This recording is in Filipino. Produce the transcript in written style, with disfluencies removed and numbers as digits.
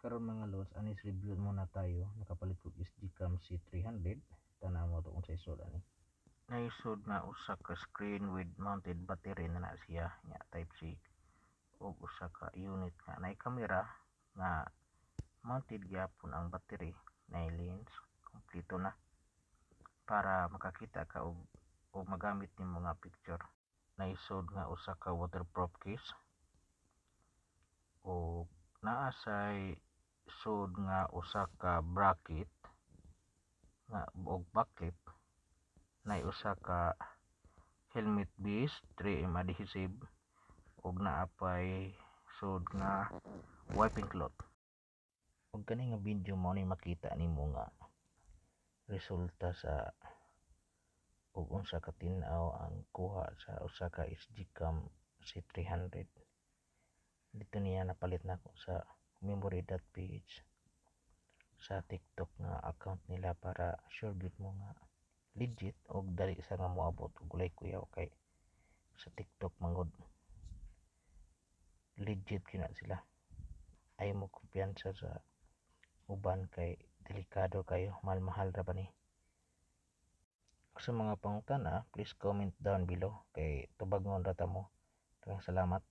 Karon mga lods, anis review muna tayo. Nakapalit ko SD cam C300. Tanaw mo to kung sa isod ani. Naisod na usa ka screen with mounted battery na siya nya type C ug usa ka unit nga nay kamera nga mounted gyapon ang battery nay lens kompleto na para makakita ka og magamit nimo nga picture. Naisod nga usa ka waterproof case ug naa say sud nga usa ka bracket nga og backlit nay usa ka helmet base 3M adhesive ug naa pay sud nga wiping cloth. Ug kani nga video mao ni makita nimo nga resulta sa ug unsa ka tin-aw ang kuha sa usa ka SD cam C300. Dito niya napalit nako sa memory.ph sa TikTok nga account nila para sure gid mo nga legit og dali sa nga moabot og walay kuyaw kay sa TikTok mangod legit gyud na sila. Ay mo kumpiyansa sa uban kay delikado kayo, mahal ra ba ni. Sa mga pangutana, please comment down below kay tubagon ra ta mo. Salamat.